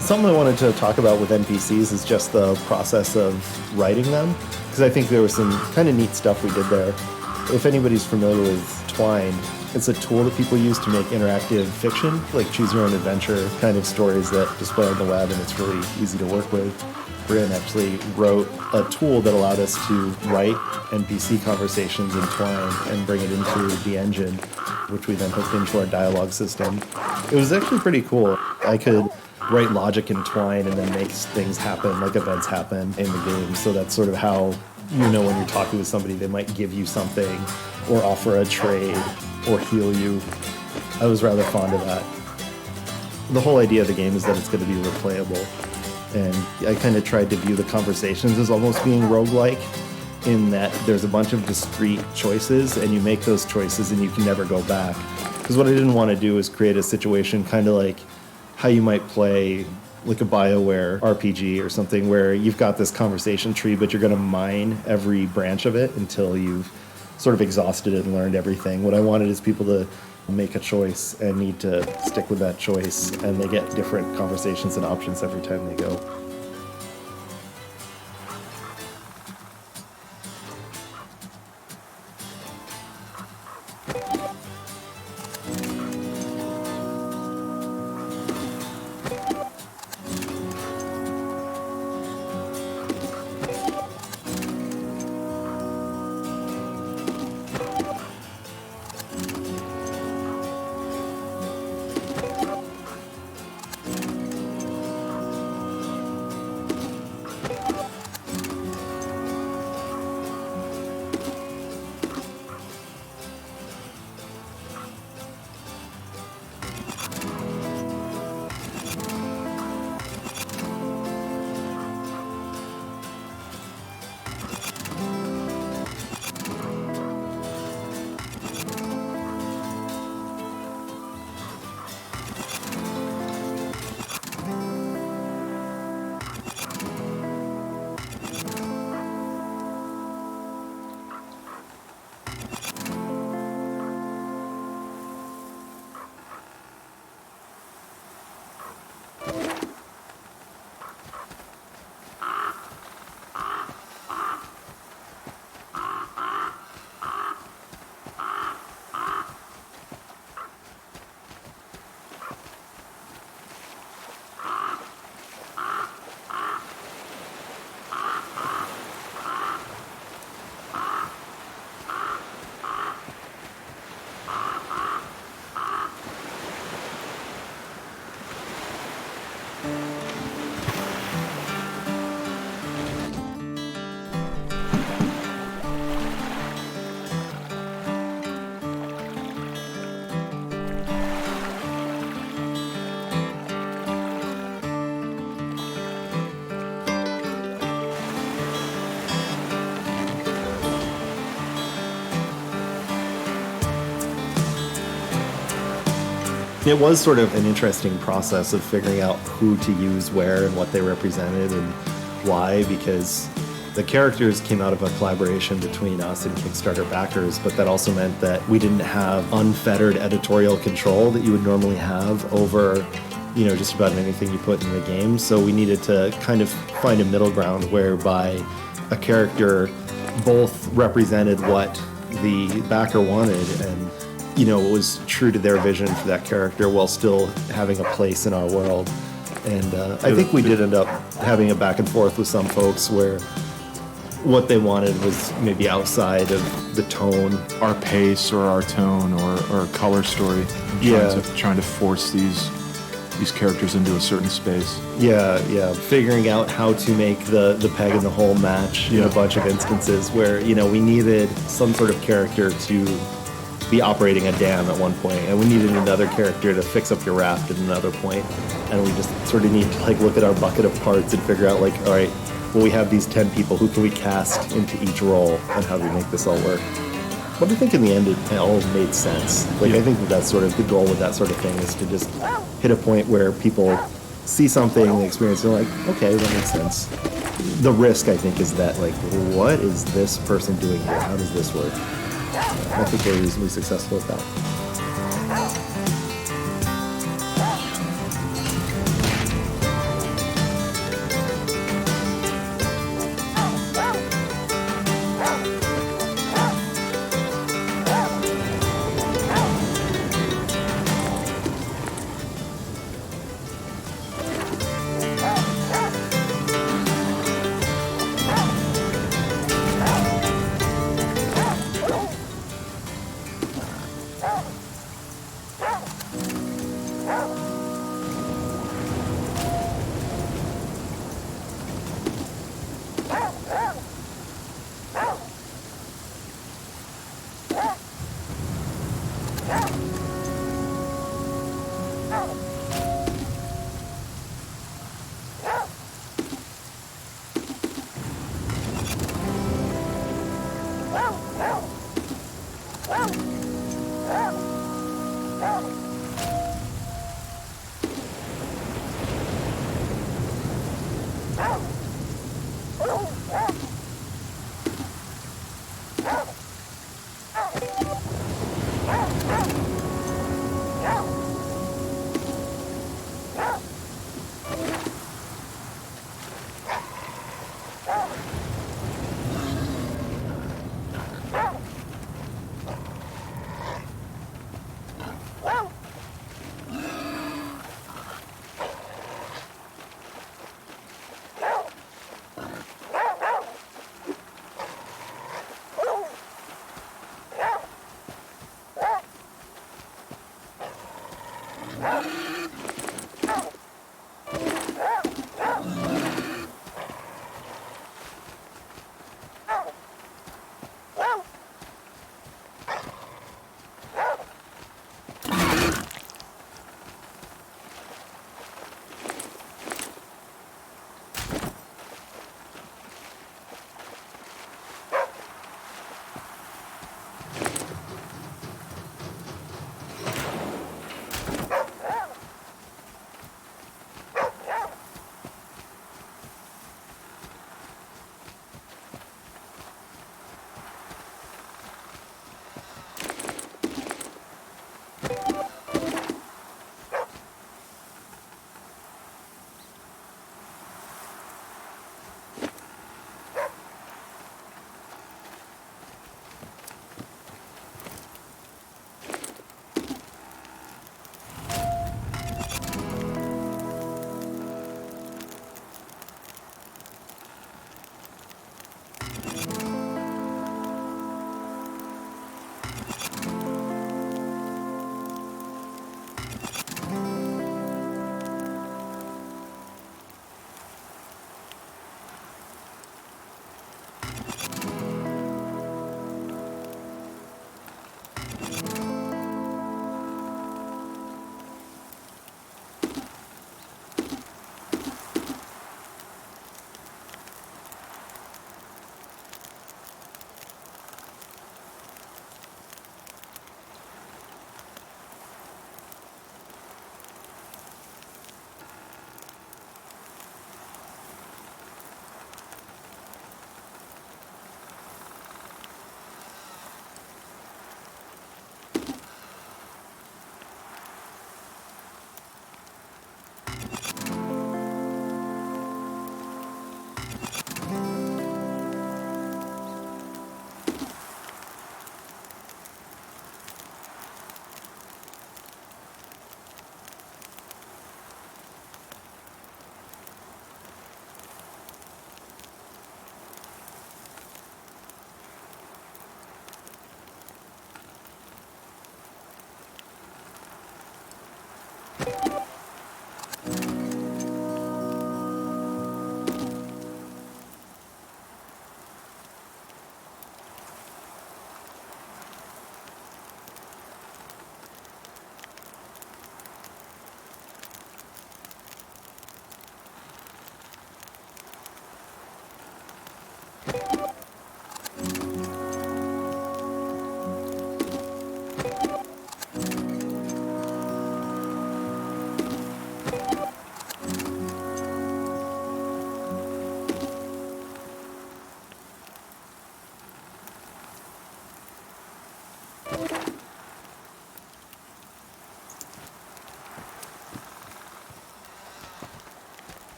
Something I wanted to talk about with NPCs is just the process of writing them, because I think there was some kind of neat stuff we did there. If anybody's familiar with Twine, it's a tool that people use to make interactive fiction, like choose your own adventure kind of stories that display on the web, and it's really easy to work with. Bryn actually wrote a tool that allowed us to write NPC conversations in Twine and bring it into the engine, which we then hooked into our dialogue system. It was actually pretty cool. I could write logic in Twine and then make things happen, like events happen in the game. So that's sort of how, when you're talking with somebody, they might give you something or offer a trade or heal you. I was rather fond of that. The whole idea of the game is that it's going to be replayable. And I kind of tried to view the conversations as almost being roguelike, in that there's a bunch of discrete choices and you make those choices and you can never go back. Because what I didn't want to do is create a situation kind of like how you might play like a BioWare RPG or something where you've got this conversation tree, but you're going to mine every branch of it until you've sort of exhausted it and learned everything. What I wanted is people to make a choice and need to stick with that choice, and they get different conversations and options every time they go. It was sort of an interesting process of figuring out who to use where and what they represented and why, because the characters came out of a collaboration between us and Kickstarter backers, but that also meant that we didn't have unfettered editorial control that you would normally have over, you know, just about anything you put in the game. So we needed to kind of find a middle ground whereby a character both represented what the backer wanted and, you know, was true to their vision for that character while still having a place in our world. And I think we did end up having a back and forth with some folks where what they wanted was maybe outside of the tone. Our pace or our tone or color story. Trying to force these characters into a certain space. Yeah. Figuring out how to make the peg and the hole match in a bunch of instances where, you know, we needed some sort of character to be operating a dam at one point, and we needed another character to fix up your raft at another point, and we just sort of need to like look at our bucket of parts and figure out like, all right, well, we have these 10 people, who can we cast into each role, and how do we make this all work? But I think in the end it all made sense. Like I think that's sort of the goal with that sort of thing, is to just hit a point where people see something, they experience, they're like, okay, that makes sense. The risk, I think, is that like, what is this person doing here? How does this work? I think we're reasonably successful at that.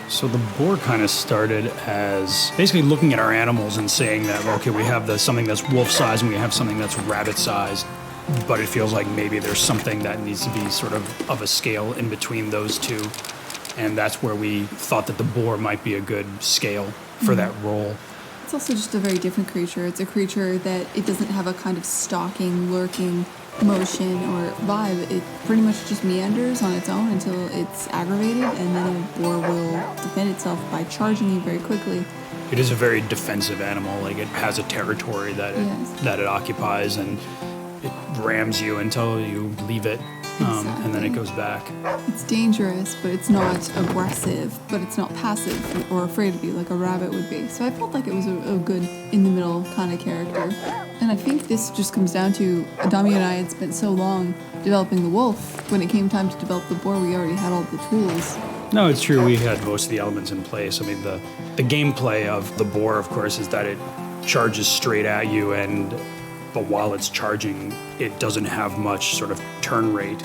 So the boar kind of started as basically looking at our animals and saying that, okay, we have something that's wolf size and we have something that's rabbit sized, but it feels like maybe there's something that needs to be sort of a scale in between those two. And that's where we thought that the boar might be a good scale for that role. It's also just a very different creature. It's a creature that it doesn't have a kind of stalking, lurking motion or vibe. It pretty much just meanders on its own until it's aggravated, and then a boar will defend itself by charging you very quickly. It is a very defensive animal. Like, it has a territory that it occupies, and it rams you until you leave it, and then it goes back. It's dangerous, but it's not aggressive, but it's not passive or afraid of you like a rabbit would be. So I felt like it was a good in-the-middle kind of character. And I think this just comes down to Adami and I had spent so long developing the wolf. When it came time to develop the boar, we already had all the tools. No, it's true. We had most of the elements in place. I mean, the gameplay of the boar, of course, is that it charges straight at you, but while it's charging, it doesn't have much sort of turn rate.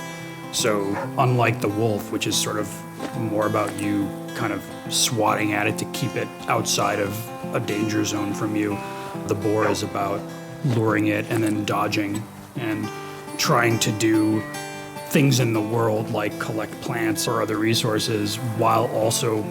So unlike the wolf, which is sort of more about you kind of swatting at it to keep it outside of a danger zone from you, the boar is about luring it and then dodging and trying to do things in the world like collect plants or other resources while also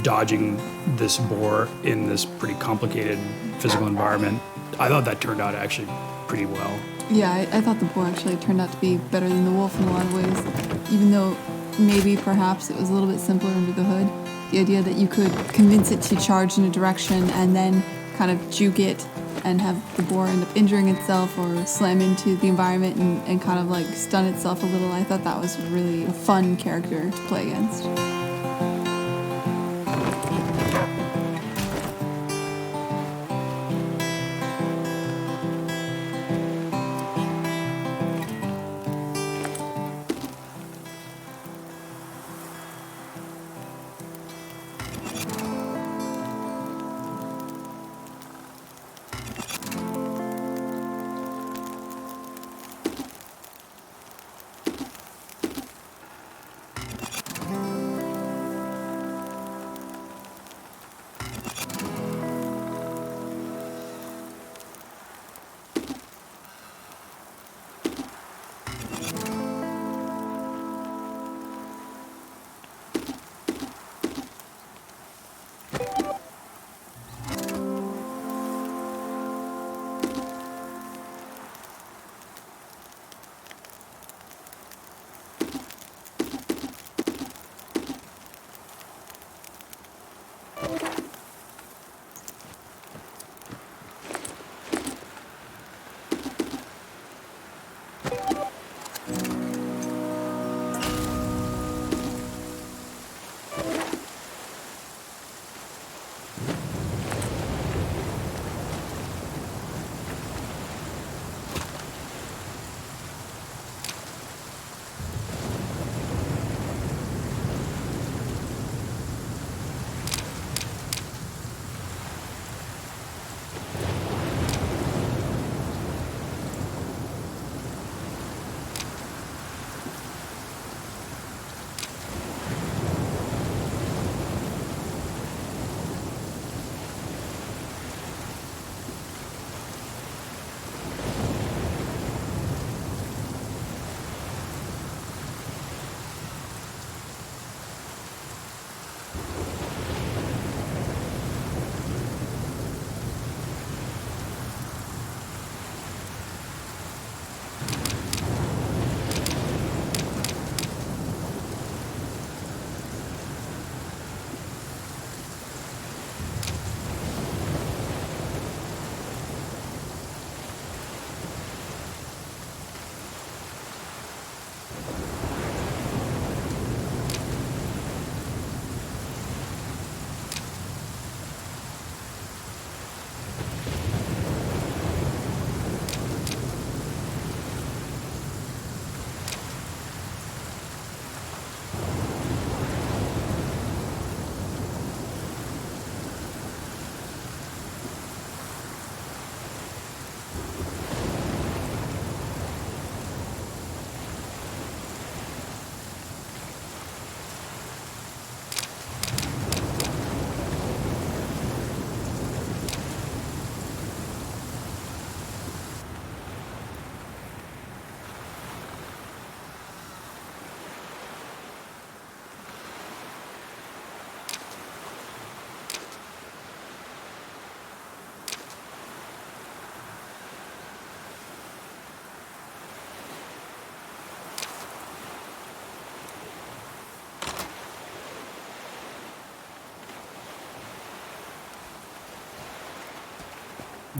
dodging this boar in this pretty complicated physical environment. I thought that turned out actually pretty well. Yeah, I thought the boar actually turned out to be better than the wolf in a lot of ways, even though maybe perhaps it was a little bit simpler under the hood. The idea that you could convince it to charge in a direction and then kind of juke it and have the boar end up injuring itself or slam into the environment and kind of like stun itself a little. I thought that was really a fun character to play against.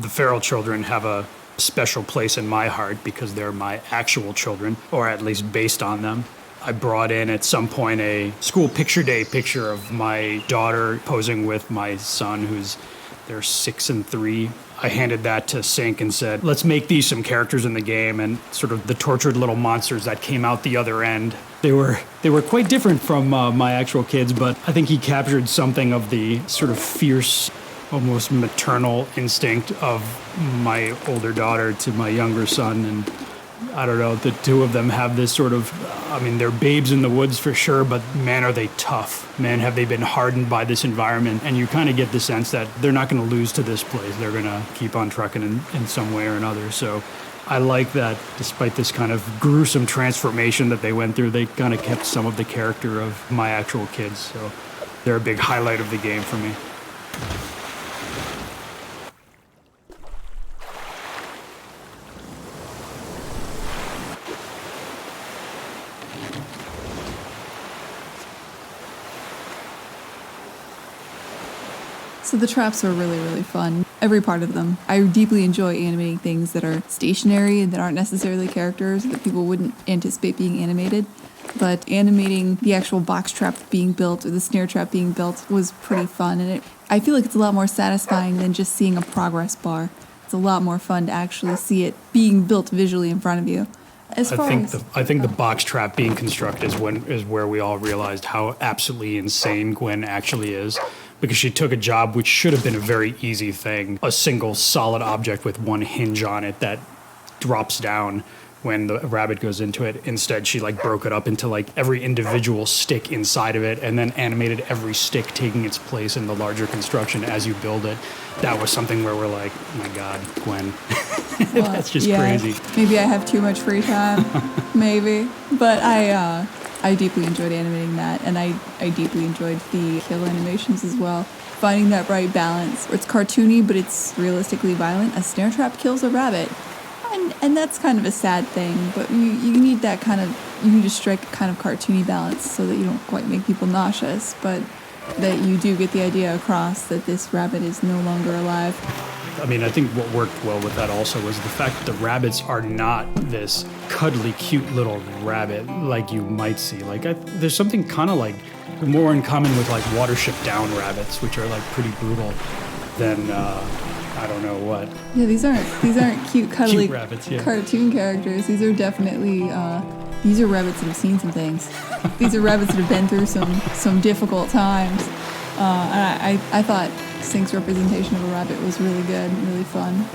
The feral children have a special place in my heart because they're my actual children, or at least based on them. I brought in at some point a school picture day picture of my daughter posing with my son, they're 6 and 3. I handed that to Sync and said, let's make these some characters in the game, and sort of the tortured little monsters that came out the other end. They were quite different from my actual kids, but I think he captured something of the sort of fierce, almost maternal instinct of my older daughter to my younger son. And I don't know, the two of them have this sort of, I mean, they're babes in the woods for sure, but man, are they tough. Man, have they been hardened by this environment. And you kind of get the sense that they're not going to lose to this place. They're going to keep on trucking in some way or another. So I like that despite this kind of gruesome transformation that they went through, they kind of kept some of the character of my actual kids. So they're a big highlight of the game for me. So the traps are really, really fun. Every part of them. I deeply enjoy animating things that are stationary and that aren't necessarily characters that people wouldn't anticipate being animated. But animating the actual box trap being built or the snare trap being built was pretty fun. And I feel like it's a lot more satisfying than just seeing a progress bar. It's a lot more fun to actually see it being built visually in front of you. I think the box trap being constructed is where we all realized how absolutely insane Gwen actually is. Because she took a job which should have been a very easy thing, a single solid object with one hinge on it that drops down when the rabbit goes into it. Instead, she broke it up into every individual stick inside of it and then animated every stick taking its place in the larger construction as you build it. That was something where we're like, oh my God, Gwen. Well, that's just crazy. Maybe I have too much free time. Maybe. But I deeply enjoyed animating that, and I deeply enjoyed the kill animations as well. Finding that right balance where it's cartoony but it's realistically violent. A snare trap kills a rabbit, and that's kind of a sad thing, but you need that kind of, you need to strike a kind of cartoony balance so that you don't quite make people nauseous, but that you do get the idea across that this rabbit is no longer alive. I mean, I think what worked well with that also was the fact that the rabbits are not this cuddly, cute little rabbit like you might see. There's something kind of more in common with Watership Down rabbits, which are pretty brutal, than I don't know what. Yeah, these aren't cute, cuddly cute rabbits, yeah. Cartoon characters. These are definitely these are rabbits that have seen some things. These are rabbits that have been through some difficult times. And I thought Sync's representation of a rabbit was really good and really fun.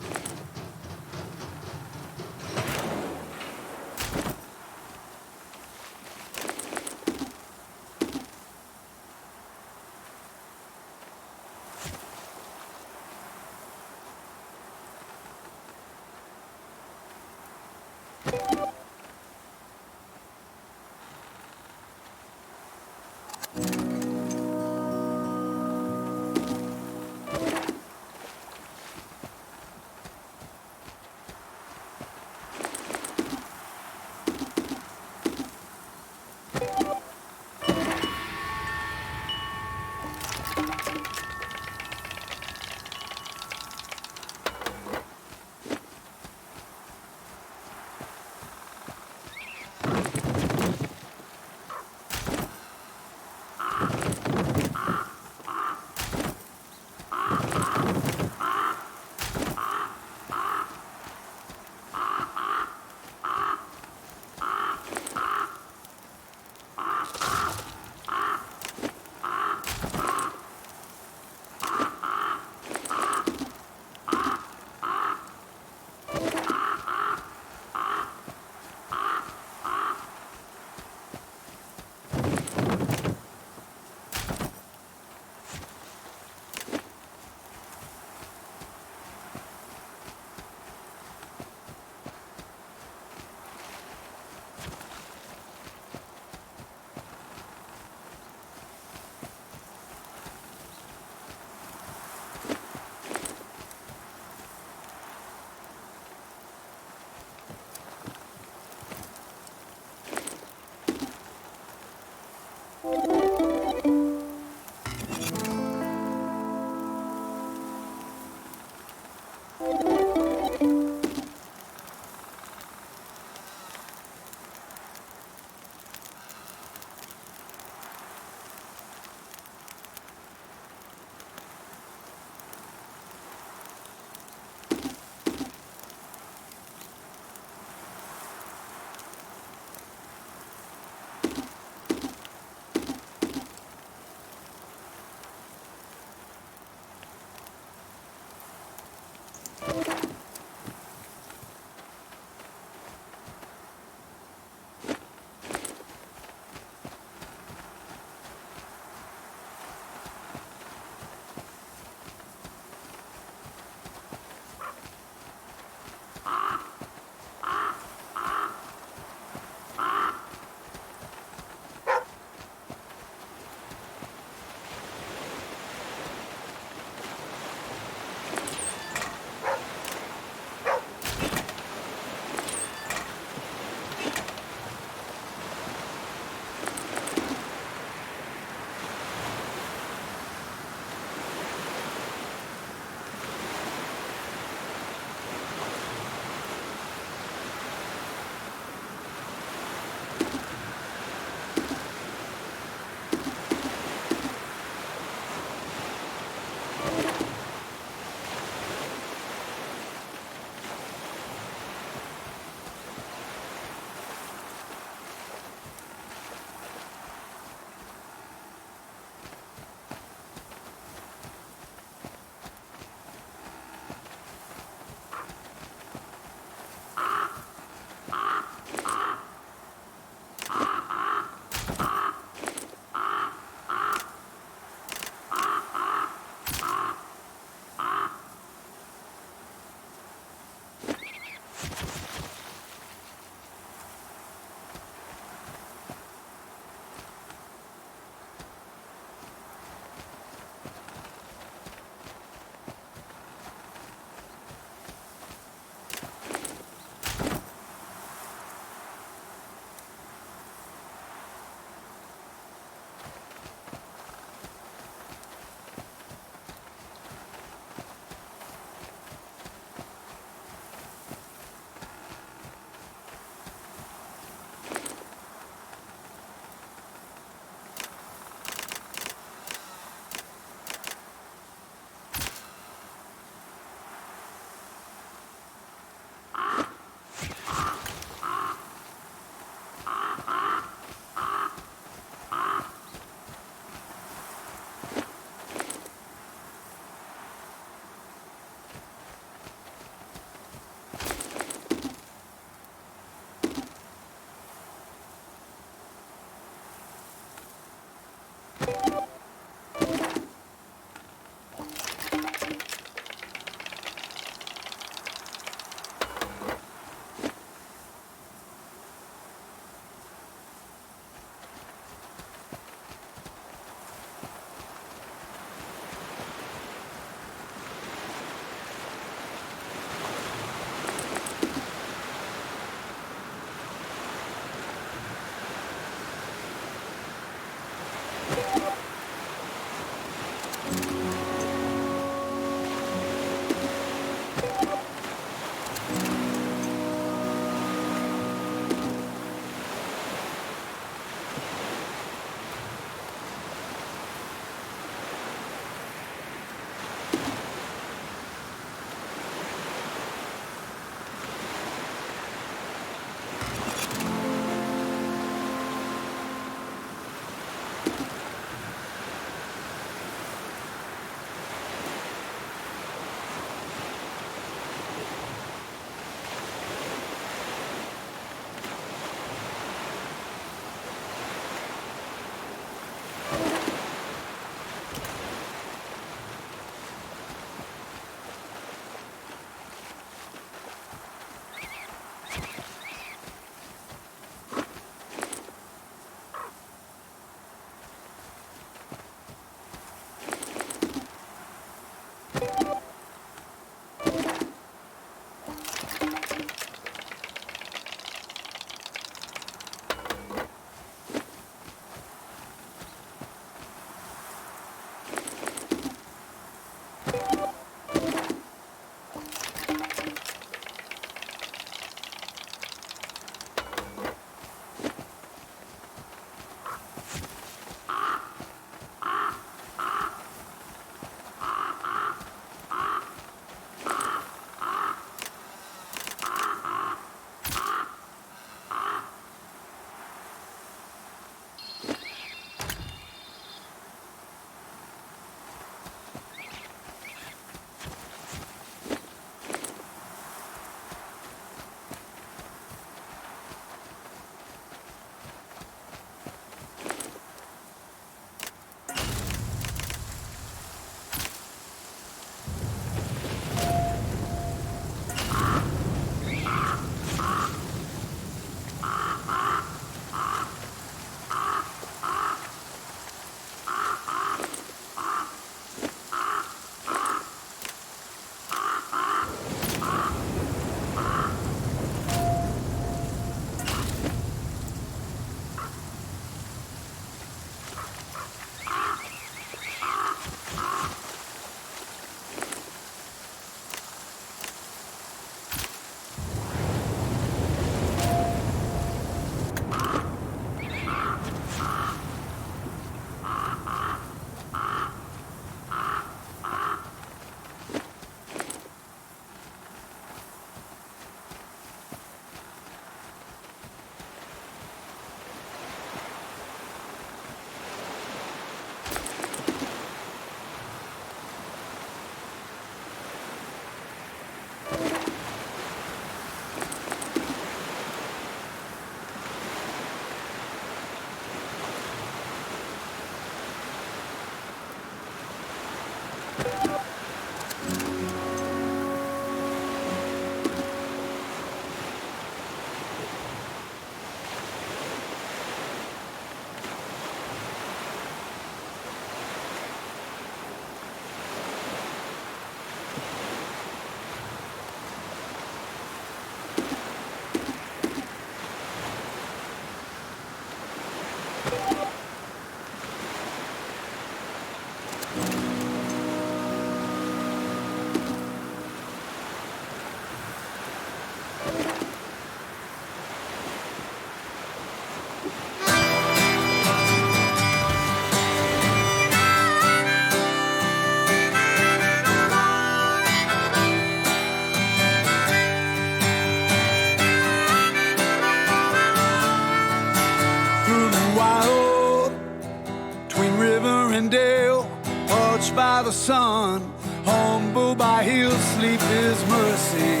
roaring dale, touched by the sun, humbled by his sleepless mercy.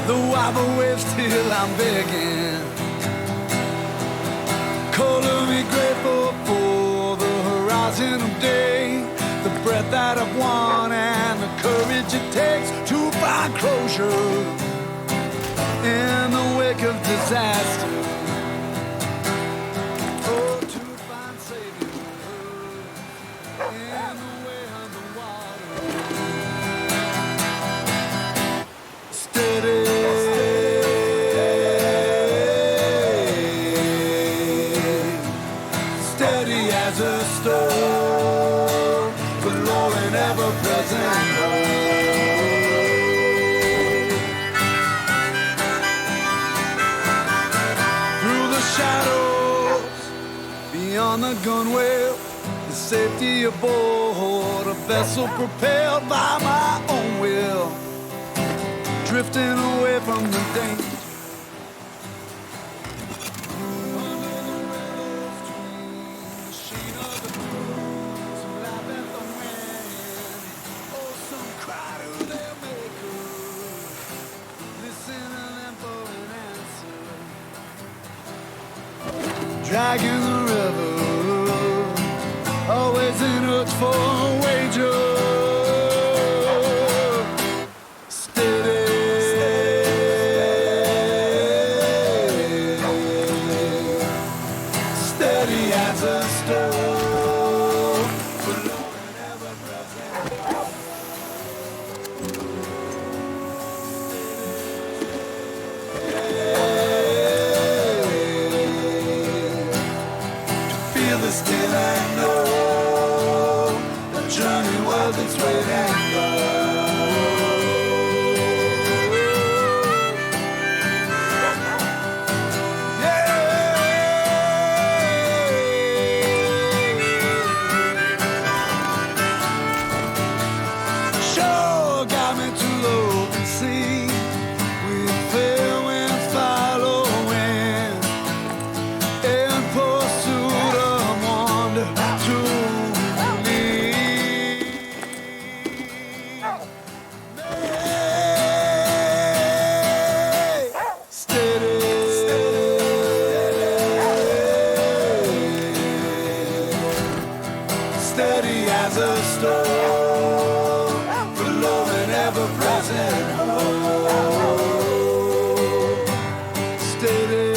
Though I've a way, still I'm begging. Color me grateful for the horizon of day, the breath that I've won and the courage it takes to find closure in the wake of disaster. Oh, to find savior in the way of the water. Steady. Steady as a stone, but Lord and ever present through the shadows, beyond the gunwale, the safety aboard a vessel propelled by my own will, drifting away from the danger. Dragging the river, always in it for a wager. Steady, steady as a stone, but Lord and ever present. Still I know the journey was its way and go. Yeah. Sure got me to the open sea with fair winds following in pursuit of steady as a stone, but Lord and ever present. Steady.